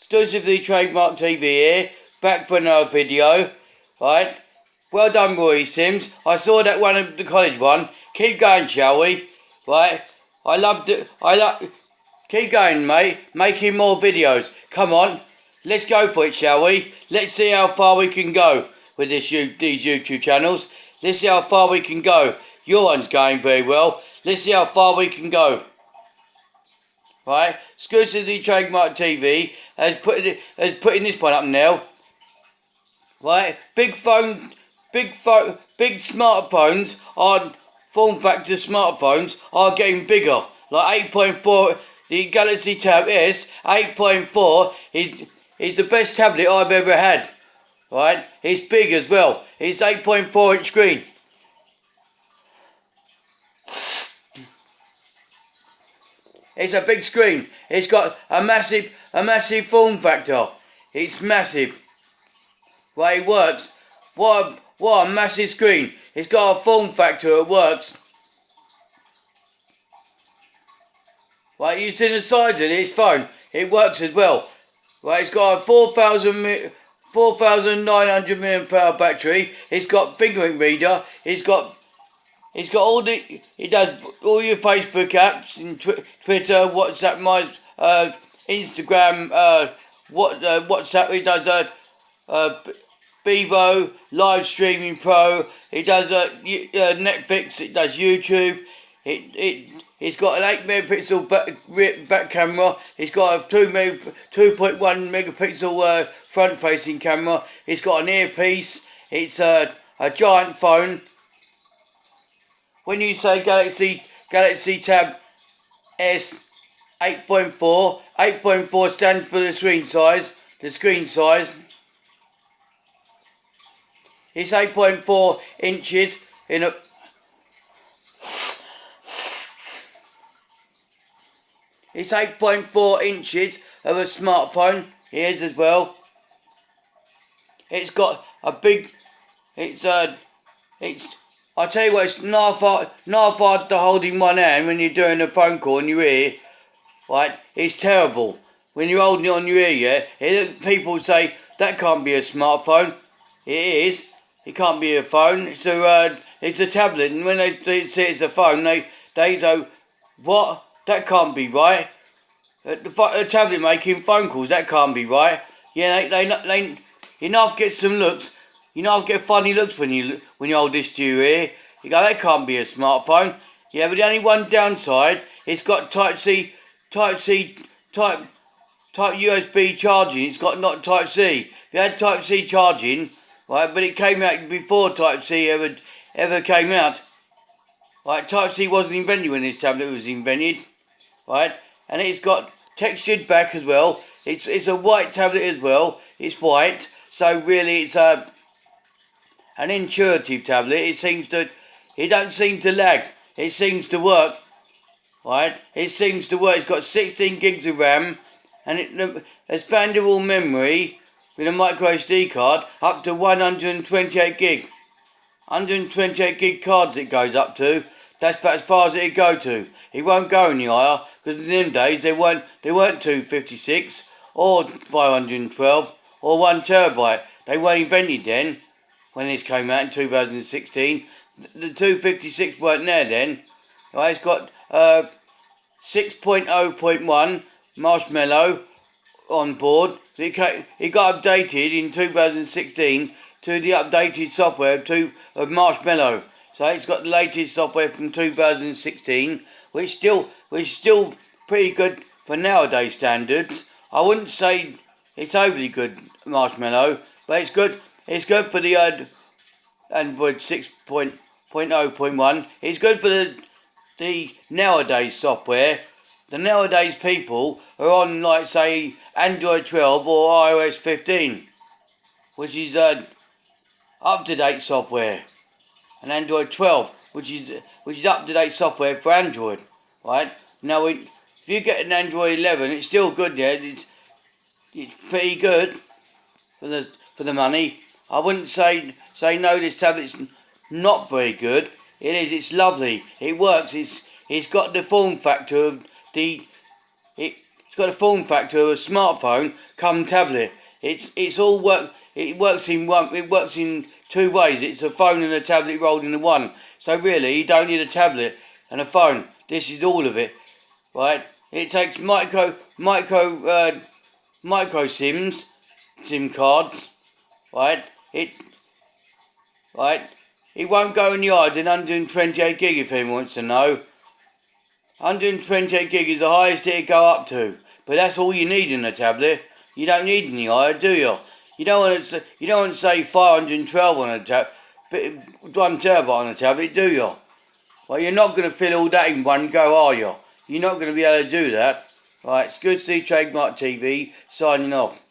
exclusively trademark TV here, back for another video, right? Well done, Roy Sims. I saw that one of the college one. Keep going, shall we? Right? I loved it. Keep going, mate. Making more videos. Come on. Let's go for it, shall we? Let's see how far we can go with these YouTube channels. Let's see how far we can go. Your one's going very well. Let's see how far we can go. Right? Exclusively trademark TV has putting this one up now. Right? Big smartphones are form factor smartphones are getting bigger. Like 8.4, the Galaxy Tab S 8.4 is the best tablet I've ever had. Right? It's big as well. It's 8.4 inch screen. It's a big screen. It's got a massive form factor. It's massive. Right, it works. What a massive screen. It's got a form factor that works. Right, you see the sides of its phone. It works as well. Right, it's got a 4,900 mAh battery. It's got fingerprint reader. It does all your Facebook apps, and Twitter, WhatsApp, Instagram, WhatsApp. It does Bevo, Live Streaming Pro. It does Netflix. It does YouTube. It's got an 8 megapixel back camera. It's got a 2.1 megapixel front facing camera. It's got an earpiece. It's a giant phone. When you say Galaxy Tab S 8.4, 8.4 stands for the screen size. It's 8.4 inches in a. It's 8.4 inches of a smartphone. It is as well. It's got a big. I tell you what, it's not hard to hold in one hand when you're doing a phone call in your ear. Right? It's terrible. When you're holding it on your ear, people say, that can't be a smartphone. It is. It can't be a phone. It's a tablet. And when they say it's a phone, they go, what? That can't be right. The tablet making phone calls, that can't be right. Yeah, you know, I've get some looks. You know, I'll get funny looks when you hold this to your ear. You go, that can't be a smartphone. Yeah, but the only one downside, it's got Type USB charging. It's got not Type C. It had Type C charging, right? But it came out before Type C ever came out. Right? Type C wasn't invented when this tablet was invented, right? And it's got textured back as well. It's a white tablet as well. It's white, so really it's an intuitive tablet. It don't seem to lag. It seems to work, right? It seems to work. It's got 16 gigs of RAM and expandable memory with a micro SD card up to 128 gig. 128 gig cards it goes up to. That's about as far as it'll go to. It won't go any higher because in them days they weren't 256 or 512 or 1 terabyte. They weren't invented then. When this came out in 2016, the 256 weren't there then. Right, it's got 6.0.1 Marshmallow on board. It got updated in 2016 to the updated software of Marshmallow. So it's got the latest software from 2016, which is still pretty good for nowadays standards. I wouldn't say it's overly good, Marshmallow, but it's good. It's good for the Android 6.0.1. It's good for the nowadays software. The nowadays people are on, like, say, Android 12 or iOS 15, which is up-to-date software. And Android 12, which is up-to-date software for Android, right? Now, if you get an Android 11, it's still good, yeah. It's pretty good for the money. I wouldn't say no, this tablet's not very good. It is. It's lovely. It works. It's got the form factor of It's got a form factor of a smartphone come tablet. It's all work. It works in one. It works in two ways. It's a phone and a tablet rolled into one. So really, you don't need a tablet and a phone. This is all of it, right? It takes micro SIM cards, right? Right. It won't go any higher than 128 gig if anyone wants to know. 128 gig is the highest it'll go up to, but that's all you need in a tablet. You don't need any higher, do you? You don't want to say 512 on a tablet, 1 terabyte on a tablet, do you? Well, you're not going to fill all that in one go, are you? You're not going to be able to do that. Right, it's good to see Trademark TV signing off.